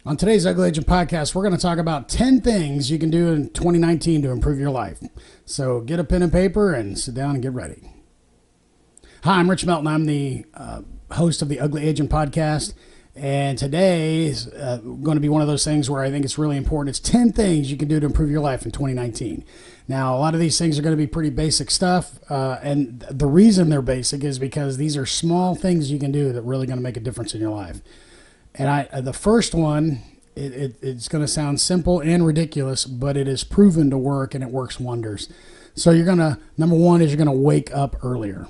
On today's Ugly Agent podcast, we're going to talk about 10 things you can do in 2019 to improve your life. So get a pen and paper and sit down and get ready. Hi, I'm Rich Melton. I'm the host of the Ugly Agent podcast. And today is going to be one of those things where I think it's really important. It's 10 things you can do to improve your life in 2019. Now, a lot of these things are going to be pretty basic stuff. And the reason they're basic is because these are small things you can do that are really going to make a difference in your life. And the first one, it's going to sound simple and ridiculous, but it is proven to work and it works wonders. So number one is you're going to wake up earlier.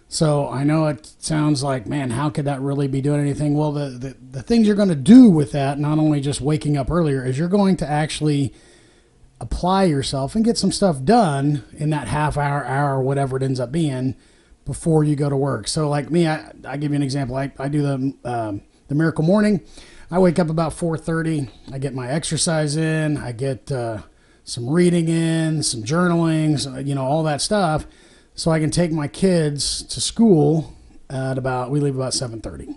So I know it sounds like, man, how could that really be doing anything? Well, the things you're going to do with that, not only just waking up earlier, is you're going to actually apply yourself and get some stuff done in that half hour, whatever it ends up being, before you go to work. So like me, I give you an example. I do the Miracle Morning. I wake up about 4:30. I get my exercise in. I get some reading in, some journaling, all that stuff, so I can take my kids to school we leave about 7:30.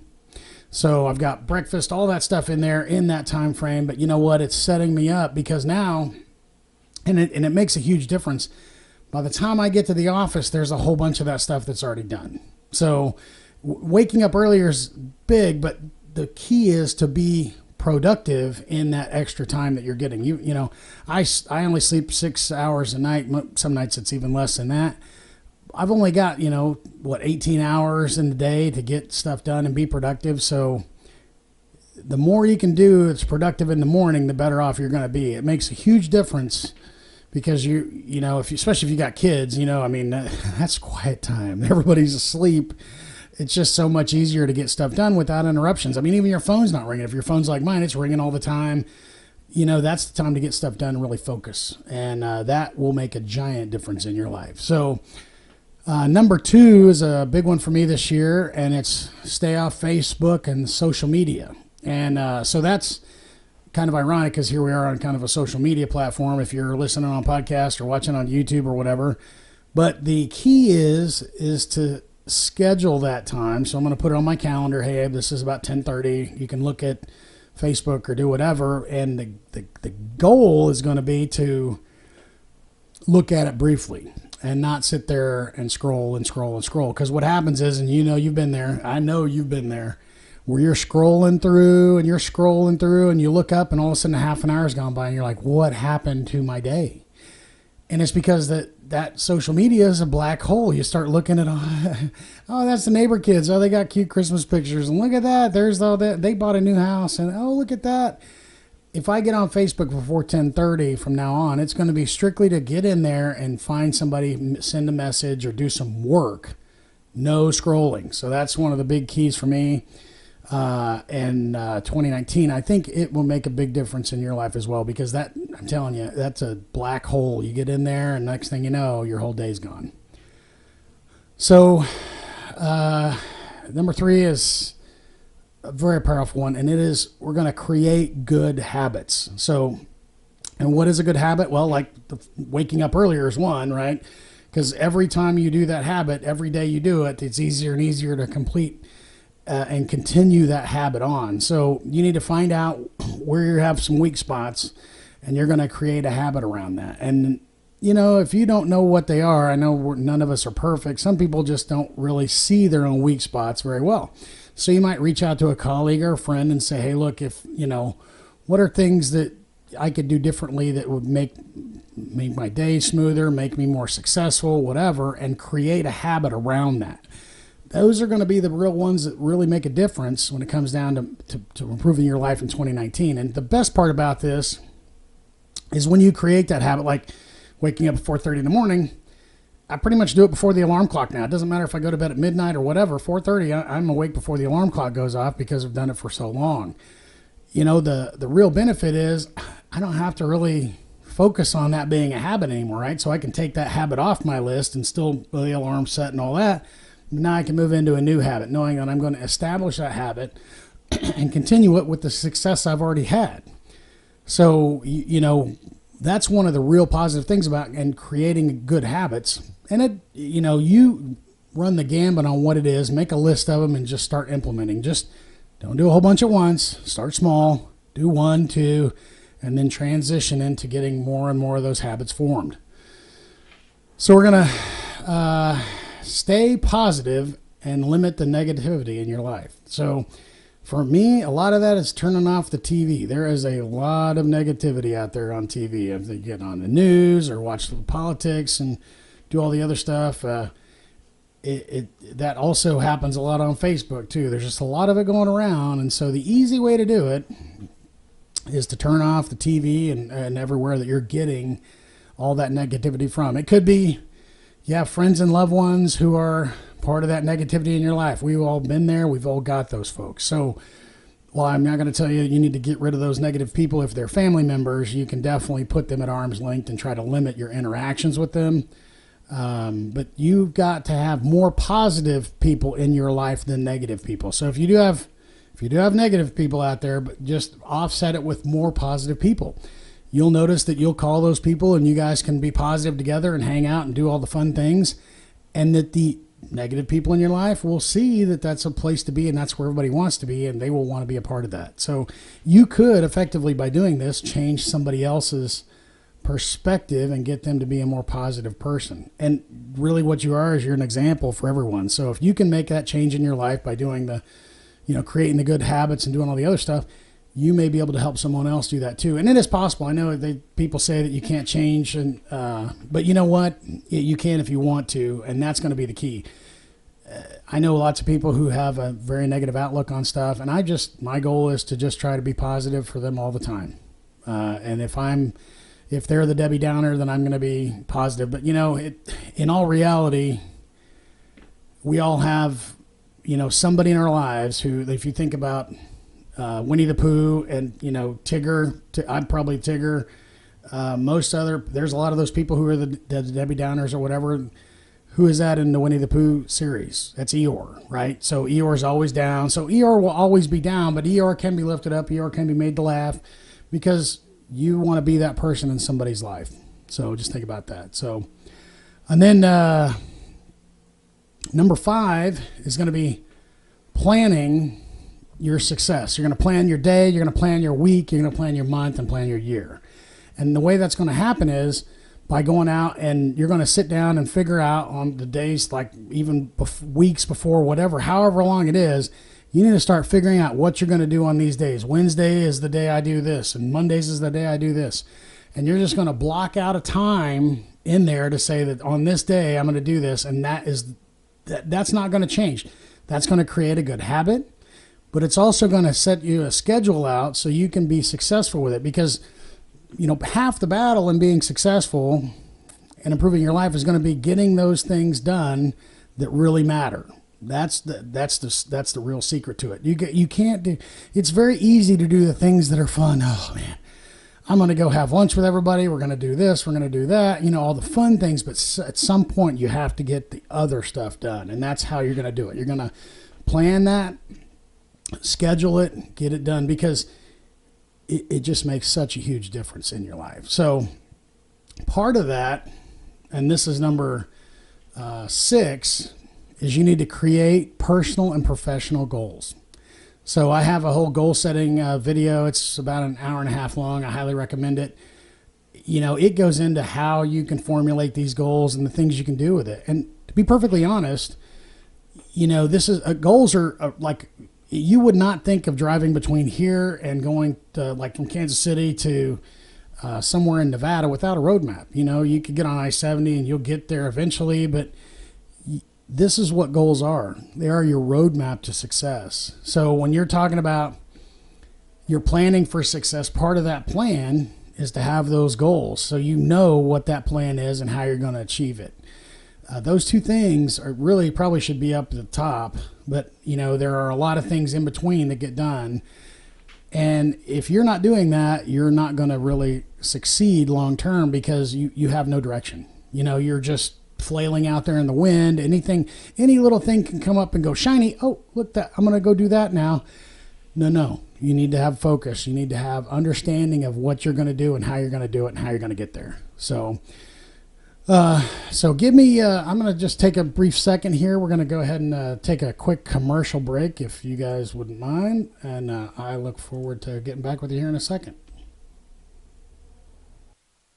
So I've got breakfast, all that stuff in there in that time frame. But you know what? It's setting me up because now, and it makes a huge difference. By the time I get to the office, there's a whole bunch of that stuff that's already done. So waking up earlier is big, but the key is to be productive in that extra time that you're getting. I only sleep 6 hours a night. Some nights it's even less than that. I've only got, 18 hours in the day to get stuff done and be productive. So the more you can do it's productive in the morning, the better off you're going to be. It makes a huge difference because especially if you got kids, that's quiet time. Everybody's asleep. It's just so much easier to get stuff done without interruptions. I mean, even your phone's not ringing. If your phone's like mine, it's ringing all the time. That's the time to get stuff done and really focus. And that will make a giant difference in your life. So number two is a big one for me this year, and it's stay off Facebook and social media. And so that's kind of ironic because here we are on kind of a social media platform if you're listening on podcast or watching on YouTube or whatever. But the key is to schedule that time. So I'm going to put it on my calendar. Hey, this is about 10:30. You can look at Facebook or do whatever. And the goal is going to be to look at it briefly and not sit there and scroll and scroll and scroll. Because what happens is, and you've been there, I know you've been there, where you're scrolling through and you look up and all of a sudden a half an hour has gone by and you're like, what happened to my day? And it's because that social media is a black hole. You start looking at, oh, that's the neighbor kids. Oh, they got cute Christmas pictures. And look at that. There's all that. They bought a new house. And, oh, look at that. If I get on Facebook before 10:30 from now on, it's going to be strictly to get in there and find somebody, send a message or do some work. No scrolling. So that's one of the big keys for me. In 2019, I think it will make a big difference in your life as well, because I'm telling you, that's a black hole. You get in there and next thing you know, your whole day's gone. So, number three is a very powerful one, and it is, we're going to create good habits. So, and what is a good habit? Well, like waking up earlier is one, right? Because every time you do that habit, every day you do it, it's easier and easier to complete and continue that habit on. So you need to find out where you have some weak spots, and you're going to create a habit around that. And, if you don't know what they are, I know none of us are perfect. Some people just don't really see their own weak spots very well. So you might reach out to a colleague or a friend and say, hey, look, what are things that I could do differently that would make my day smoother, make me more successful, whatever, and create a habit around that. Those are going to be the real ones that really make a difference when it comes down to improving your life in 2019. And the best part about this is when you create that habit, like waking up at 4:30 in the morning, I pretty much do it before the alarm clock now. It doesn't matter if I go to bed at midnight or whatever. 4:30, I'm awake before the alarm clock goes off because I've done it for so long. The real benefit is I don't have to really focus on that being a habit anymore, right? So I can take that habit off my list and still the alarm set and all that. Now I can move into a new habit, knowing that I'm going to establish that habit and continue it with the success I've already had. So, that's one of the real positive things about and creating good habits. And you run the gambit on what it is, make a list of them and just start implementing. Just don't do a whole bunch at once. Start small, Do one, two, and then transition into getting more and more of those habits formed. So we're going to stay positive and limit the negativity in your life. So for me, a lot of that is turning off the TV. There is a lot of negativity out there on TV. If they get on the news or watch the politics and do all the other stuff, that also happens a lot on Facebook too. There's just a lot of it going around, and so the easy way to do it is to turn off the TV and everywhere that you're getting all that negativity from. It could be you have friends and loved ones who are part of that negativity in your life. We've all been there. We've all got those folks. So while I'm not going to tell you you need to get rid of those negative people if they're family members, you can definitely put them at arm's length and try to limit your interactions with them. But you've got to have more positive people in your life than negative people. So if you do have negative people out there, but just offset it with more positive people. You'll notice that you'll call those people and you guys can be positive together and hang out and do all the fun things, and that the negative people in your life will see that that's a place to be and that's where everybody wants to be, and they will want to be a part of that. So you could effectively, by doing this, change somebody else's perspective and get them to be a more positive person. And really what you are is you're an example for everyone. So if you can make that change in your life by doing the, creating the good habits and doing all the other stuff, you may be able to help someone else do that too. And it is possible. I know people say that you can't change, but you know what? You can if you want to, and that's going to be the key. I know lots of people who have a very negative outlook on stuff, and my goal is to just try to be positive for them all the time. And if they're the Debbie Downer, then I'm going to be positive. But in all reality, we all have, somebody in our lives who, if you think about Winnie the Pooh and, Tigger, I'm probably Tigger. There's a lot of those people who are the Debbie Downers or whatever. Who is that in the Winnie the Pooh series? That's Eeyore, right? So Eeyore's always down. So Eeyore will always be down, but Eeyore can be lifted up. Eeyore can be made to laugh because you want to be that person in somebody's life. So just think about that. So, and then number 5 is going to be planning your success. You're going to plan your day, you're going to plan your week, you're going to plan your month, and plan your year. And the way that's going to happen is by going out and you're going to sit down and figure out on the days, like even weeks before, whatever, however long it is, you need to start figuring out what you're going to do on these days. Wednesday is the day I do this, and Mondays is the day I do this. And you're just going to block out a time in there to say that on this day I'm going to do this, and that's not going to change. That's going to create a good habit. But it's also going to set you a schedule out so you can be successful with it, because, half the battle in being successful and improving your life is going to be getting those things done that really matter. That's the real secret to it. You can't do. It's very easy to do the things that are fun. Oh man, I'm going to go have lunch with everybody. We're going to do this. We're going to do that. All the fun things. But at some point, you have to get the other stuff done, and that's how you're going to do it. You're going to plan that. Schedule it, get it done, because it just makes such a huge difference in your life. So part of that, and this is number 6, is you need to create personal and professional goals. So I have a whole goal setting video. It's about an hour and a half long. I highly recommend it. It goes into how you can formulate these goals and the things you can do with it. And to be perfectly honest, goals are like, you would not think of driving between here and going to, like, from Kansas City to somewhere in Nevada without a roadmap. You could get on I-70 and you'll get there eventually, but this is what goals are. They are your roadmap to success. So when you're talking about you're planning for success, part of that plan is to have those goals so you know what that plan is and how you're going to achieve it. Those two things are really probably should be up at the top, but there are a lot of things in between that get done. And if you're not doing that, you're not going to really succeed long term, because you have no direction. You're just flailing out there in the wind. Any little thing can come up and go shiny. Oh, look, I'm going to go do that now. No. You need to have focus. You need to have understanding of what you're going to do and how you're going to do it and how you're going to get there. So So give me, I'm going to just take a brief second here. We're going to go ahead and take a quick commercial break if you guys wouldn't mind. And I look forward to getting back with you here in a second.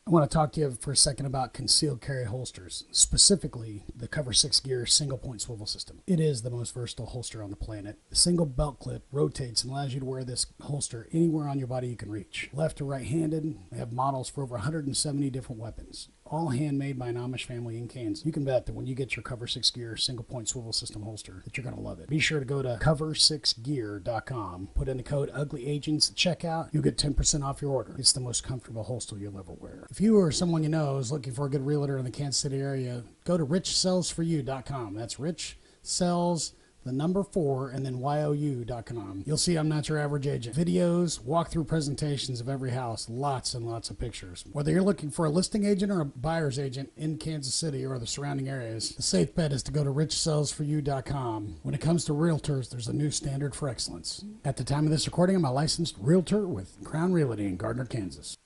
I want to talk to you for a second about concealed carry holsters, specifically the Cover 6 Gear single point swivel system. It is the most versatile holster on the planet. The single belt clip rotates and allows you to wear this holster anywhere on your body you can reach. Left to right handed, they have models for over 170 different weapons, all handmade by an Amish family in Kansas. You can bet that when you get your Cover 6 Gear single point swivel system holster that you're going to love it. Be sure to go to cover6gear.com, put in the code UGLYAGENTS at checkout, you'll get 10% off your order. It's the most comfortable holster you'll ever wear. If you or someone you know is looking for a good realtor in the Kansas City area, go to richsellsforyou.com. That's Rich Sells, the number 4, and then YOU.com. You'll see I'm not your average agent. Videos, walkthrough presentations of every house, lots and lots of pictures. Whether you're looking for a listing agent or a buyer's agent in Kansas City or the surrounding areas, the safe bet is to go to richsellsforyou.com. When it comes to realtors, there's a new standard for excellence. At the time of this recording, I'm a licensed realtor with Crown Realty in Gardner, Kansas.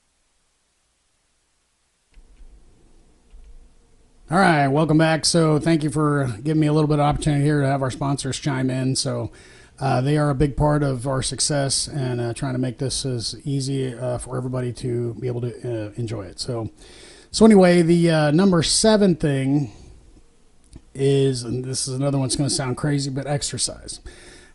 All right, welcome back. So thank you for giving me a little bit of opportunity here to have our sponsors chime in. So they are a big part of our success and trying to make this as easy for everybody to be able to enjoy it. So anyway, the number 7 thing is, and this is another one that's going to sound crazy, but exercise.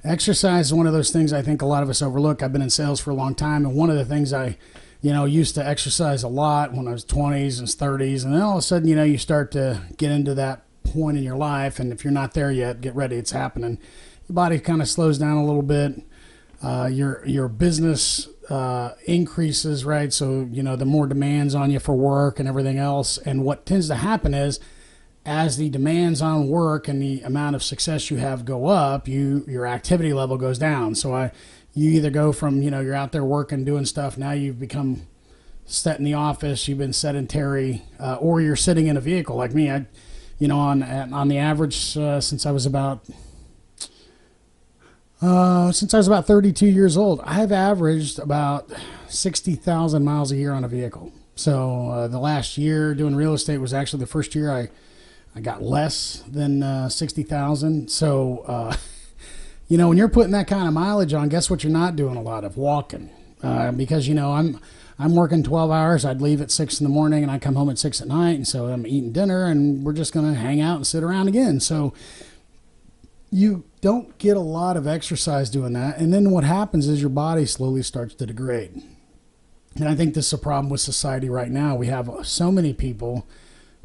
Exercise is one of those things I think a lot of us overlook. I've been in sales for a long time, and one of the things I used to exercise a lot when I was 20s and 30s. And then all of a sudden, you start to get into that point in your life. And if you're not there yet, get ready. It's happening. Your body kind of slows down a little bit. Your business increases, right? So, the more demands on you for work and everything else. And what tends to happen is as the demands on work and the amount of success you have go up, your activity level goes down. So you either go from, you're out there working, doing stuff. Now you've become set in the office. You've been sedentary, or you're sitting in a vehicle like me. On the average, since I was about 32 years old, I've averaged about 60,000 miles a year on a vehicle. So the last year doing real estate was actually the first year I got less than 60,000. So, when you're putting that kind of mileage on, guess what you're not doing a lot of? Walking. Because, I'm working 12 hours. I'd leave at 6 in the morning and I come home at 6 at night. And so I'm eating dinner and we're just going to hang out and sit around again. So you don't get a lot of exercise doing that. And then what happens is your body slowly starts to degrade. And I think this is a problem with society right now. We have so many people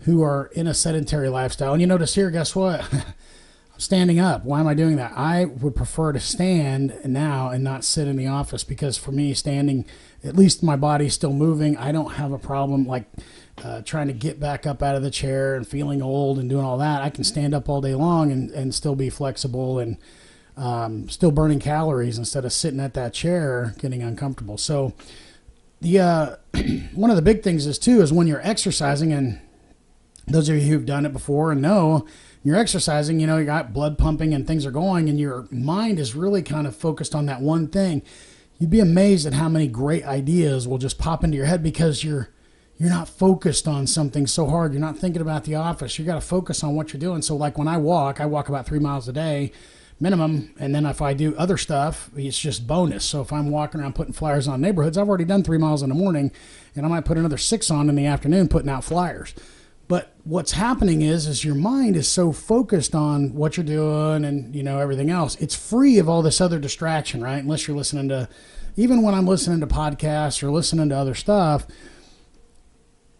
who are in a sedentary lifestyle. And you notice here, guess what? I'm standing up. Why am I doing that? I would prefer to stand now and not sit in the office, because for me, standing, at least my body's still moving. I don't have a problem like trying to get back up out of the chair and feeling old and doing all that. I can stand up all day long and still be flexible and still burning calories instead of sitting at that chair getting uncomfortable. So the one of the big things is when you're exercising, and those of you who've done it before and know, you're exercising, you got blood pumping and things are going, and your mind is really kind of focused on that one thing. You'd be amazed at how many great ideas will just pop into your head because you're not focused on something so hard. You're not thinking about the office. You got to focus on what you're doing. So like when I walk about 3 miles a day minimum. And then if I do other stuff, it's just bonus. So if I'm walking around putting flyers on neighborhoods, I've already done 3 miles in the morning, and I might put another 6 on in the afternoon putting out flyers. But what's happening is your mind is so focused on what you're doing and, everything else. It's free of all this other distraction, right? Unless you're listening to, even when I'm listening to podcasts or listening to other stuff,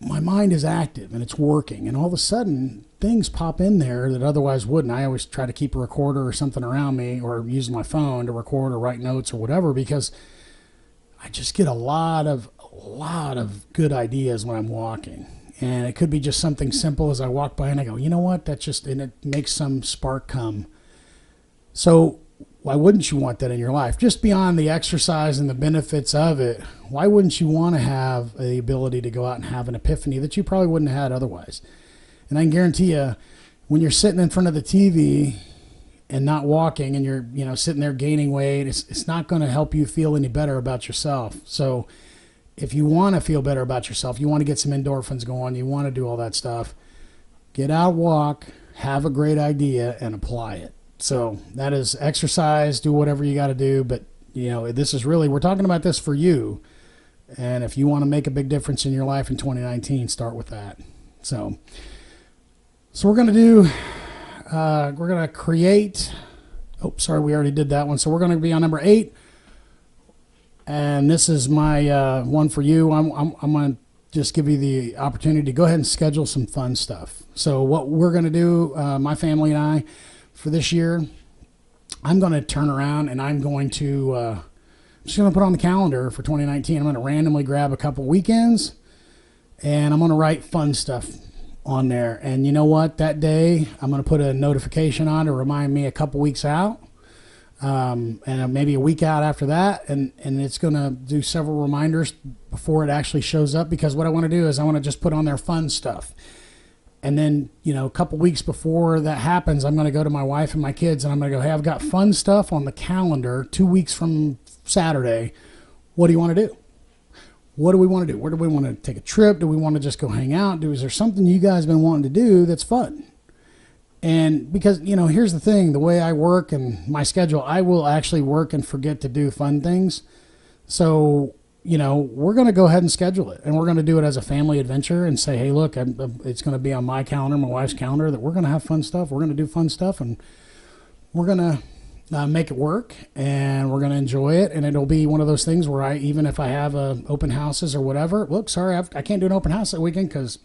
my mind is active and it's working. And all of a sudden, things pop in there that otherwise wouldn't. I always try to keep a recorder or something around me, or use my phone to record or write notes or whatever, because I just get a lot of good ideas when I'm walking. And it could be just something simple as I walk by and I go, you know what, and it makes some spark come. So why wouldn't you want that in your life? Just beyond the exercise and the benefits of it, why wouldn't you want to have the ability to go out and have an epiphany that you probably wouldn't have had otherwise? And I can guarantee you, when you're sitting in front of the TV and not walking, and you're sitting there gaining weight, it's not going to help you feel any better about yourself. So if you want to feel better about yourself, you want to get some endorphins going, you want to do all that stuff, get out, walk, have a great idea, and apply it. So that is exercise, do whatever you got to do. But, this is really, we're talking about this for you. And if you want to make a big difference in your life in 2019, start with that. So we're going to do, we're going to create, we already did that one. So we're going to be on number 8. And this is my one for you. I'm going to just give you the opportunity to go ahead and schedule some fun stuff. So what we're going to do, my family and I, for this year, I'm going to turn around and I'm going to, I'm just going to put on the calendar for 2019. I'm going to randomly grab a couple weekends and I'm going to write fun stuff on there. And you know what? That day, I'm going to put a notification on to remind me a couple weeks out. And maybe a week out after that, and it's going to do several reminders before it actually shows up, because what I want to do is I want to just put on their fun stuff. And then, a couple weeks before that happens, I'm going to go to my wife and my kids and I'm going to go, hey, I've got fun stuff on the calendar 2 weeks from Saturday. What do you want to do? What do we want to do? Where do we want to take a trip? Do we want to just go hang out? Is there something you guys have been wanting to do that's fun? And because, here's the thing, the way I work and my schedule, I will actually work and forget to do fun things. So, we're going to go ahead and schedule it, and we're going to do it as a family adventure and say, hey, look, it's going to be on my calendar, my wife's calendar, that we're going to have fun stuff. We're going to do fun stuff, and we're going to make it work, and we're going to enjoy it. And it'll be one of those things where even if I have open houses or whatever, look, sorry, I can't do an open house that weekend because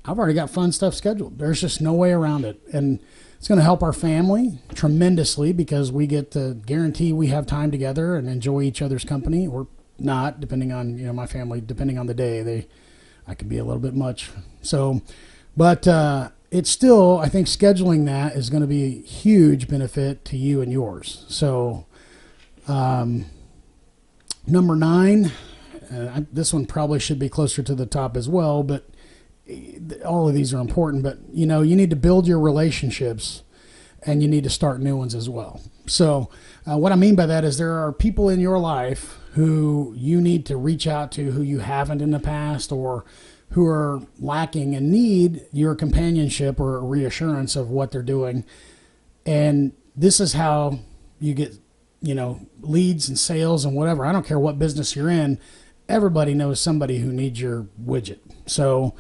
I've already got fun stuff scheduled. There's just no way around it. And it's going to help our family tremendously because we get to guarantee we have time together and enjoy each other's company, or not, depending on, my family, depending on the day. I could be a little bit much. So, but it's still, I think scheduling that is going to be a huge benefit to you and yours. So, number 9, this one probably should be closer to the top as well, but all of these are important, but you need to build your relationships and you need to start new ones as well. So what I mean by that is there are people in your life who you need to reach out to who you haven't in the past, or who are lacking and need your companionship or reassurance of what they're doing. And this is how you get, leads and sales and whatever. I don't care what business you're in. Everybody knows somebody who needs your widget. So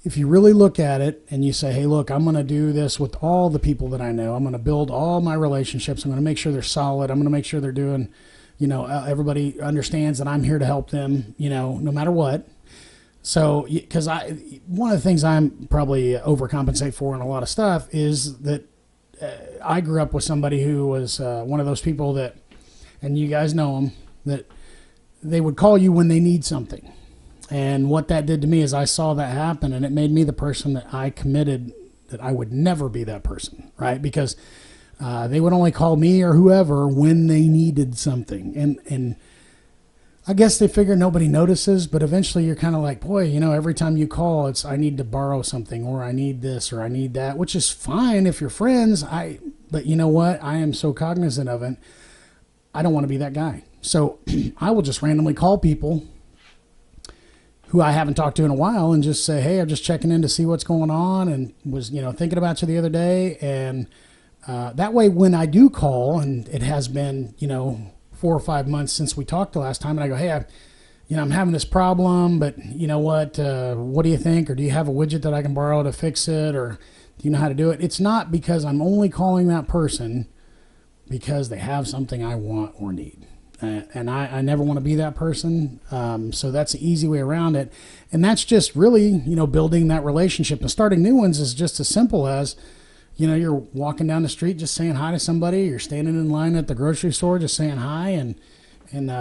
if you really look at it and you say, hey, look, I'm going to do this with all the people that I know. I'm going to build all my relationships. I'm going to make sure they're solid. I'm going to make sure they're doing, everybody understands that I'm here to help them, no matter what. So, because one of the things I'm probably overcompensate for in a lot of stuff is that I grew up with somebody who was one of those people that, and you guys know them, that they would call you when they need something. And what that did to me is I saw that happen, and it made me the person that I committed that I would never be that person, right? Because they would only call me or whoever when they needed something. And I guess they figure nobody notices, but eventually you're kind of like, boy, every time you call, it's I need to borrow something, or I need this, or I need that, which is fine if you're friends. But you know what? I am so cognizant of it. I don't want to be that guy. So I will just randomly call people who I haven't talked to in a while and just say, hey, I'm just checking in to see what's going on, and was, thinking about you the other day. And that way, when I do call, and it has been, 4 or 5 months since we talked the last time, and I go, hey, I'm having this problem, but you know what do you think? Or do you have a widget that I can borrow to fix it? Or do you know how to do it? It's not because I'm only calling that person because they have something I want or need. And I never want to be that person. So that's the easy way around it. And that's just really, building that relationship. And starting new ones is just as simple as, you're walking down the street just saying hi to somebody. You're standing in line at the grocery store just saying hi, and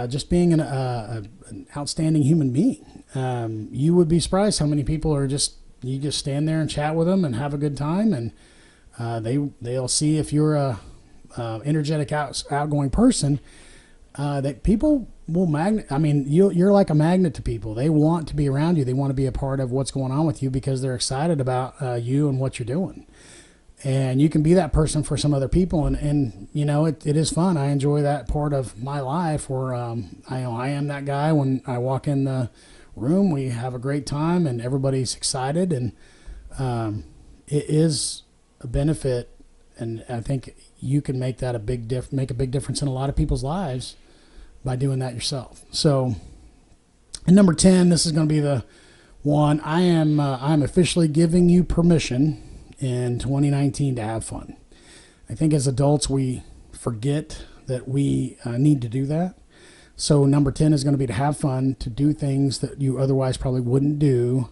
just being an outstanding human being. You would be surprised how many people are you just stand there and chat with them and have a good time. And they'll see if you're a energetic, outgoing person. That people will you're like a magnet to people. They want to be around you. They want to be a part of what's going on with you because they're excited about you and what you're doing. And you can be that person for some other people. And it is fun. I enjoy that part of my life where I am that guy. When I walk in the room, we have a great time and everybody's excited. And it is a benefit, and I think you can make that make a big difference in a lot of people's lives by doing that yourself. So, and number 10, this is going to be the one. I'm officially giving you permission in 2019 to have fun. I think as adults we forget that we need to do that. So number 10 is going to be to have fun, to do things that you otherwise probably wouldn't do.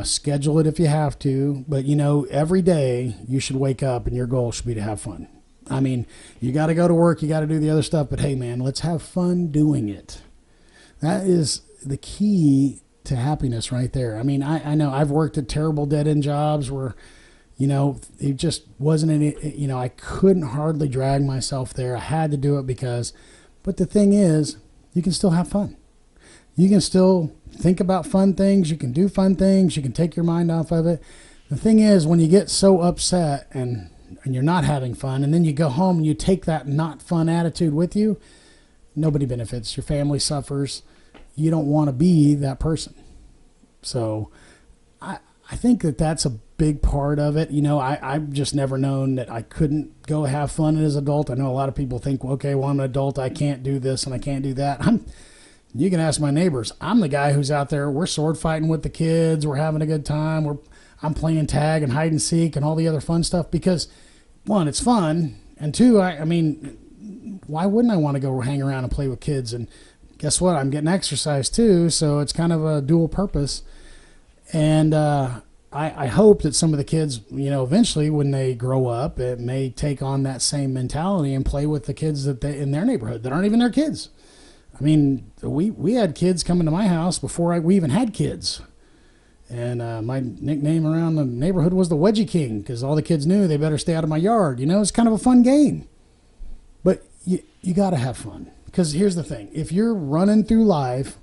Schedule it if you have to, but every day you should wake up and your goal should be to have fun. I mean, you got to go to work, you got to do the other stuff, but hey man, let's have fun doing it. That is the key to happiness right there. I mean, I know I've worked at terrible dead-end jobs where, it just wasn't any, I couldn't hardly drag myself there. I had to do it but the thing is, you can still have fun. You can still think about fun things. You can do fun things. You can take your mind off of it. The thing is, when you get so upset and you're not having fun, and then you go home and you take that not fun attitude with you, nobody benefits. Your family suffers. You don't want to be that person. So I think that's a big part of it. I've just never known that I couldn't go have fun as an adult. I know a lot of people think, well, okay, well, I'm an adult. I can't do this and I can't do that. You can ask my neighbors. I'm the guy who's out there. We're sword fighting with the kids. We're having a good time. I'm playing tag and hide and seek and all the other fun stuff because, one, it's fun. And two, I mean, why wouldn't I want to go hang around and play with kids? And guess what? I'm getting exercise too. So it's kind of a dual purpose. And I hope that some of the kids, eventually when they grow up, it may take on that same mentality and play with the kids in their neighborhood that aren't even their kids. I mean, we had kids coming to my house before we even had kids. And my nickname around the neighborhood was the Wedgie King because all the kids knew they better stay out of my yard. It's kind of a fun game. But you got to have fun. Because here's the thing. If you're running through life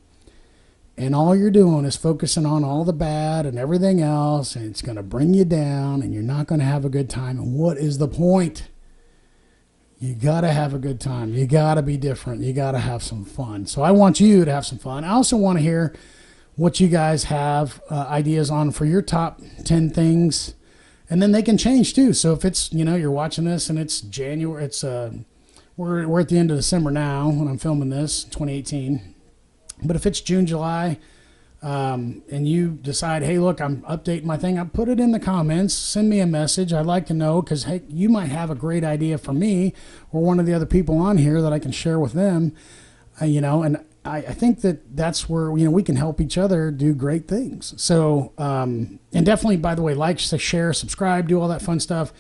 and all you're doing is focusing on all the bad and everything else, and it's going to bring you down and you're not going to have a good time, and what is the point? You got to have a good time. You got to be different. You got to have some fun. So I want you to have some fun. I also want to hear what you guys have ideas on for your top 10 things. And then they can change too. So if it's, you're watching this and it's January, we're at the end of December now when I'm filming this, 2018. But if it's June, July, and you decide, hey, look, I'm updating my thing, I'll put it in the comments. Send me a message. I'd like to know because, hey, you might have a great idea for me or one of the other people on here that I can share with them, and I think that's where, we can help each other do great things. So, and definitely, by the way, like, share, subscribe, do all that fun stuff.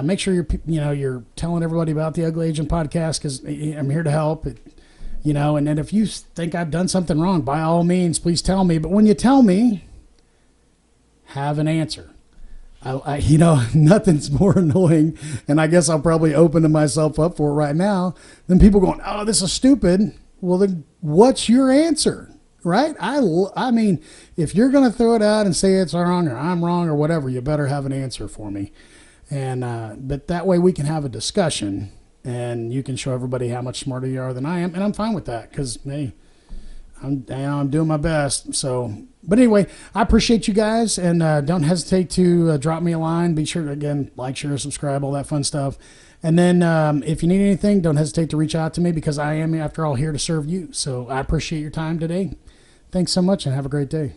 Make sure you're telling everybody about the Ugly Agent podcast because I'm here to help. And then if you think I've done something wrong, by all means, please tell me. But when you tell me, have an answer. Nothing's more annoying, and I guess I'll probably open myself up for it right now, than people going, oh, this is stupid. Well, then what's your answer, right? I mean, if you're going to throw it out and say it's wrong or I'm wrong or whatever, you better have an answer for me. And but that way we can have a discussion. And you can show everybody how much smarter you are than I am. And I'm fine with that because, hey, I'm doing my best. So, but anyway, I appreciate you guys. And don't hesitate to drop me a line. Be sure to, again, like, share, subscribe, all that fun stuff. And then if you need anything, don't hesitate to reach out to me because I am, after all, here to serve you. So I appreciate your time today. Thanks so much and have a great day.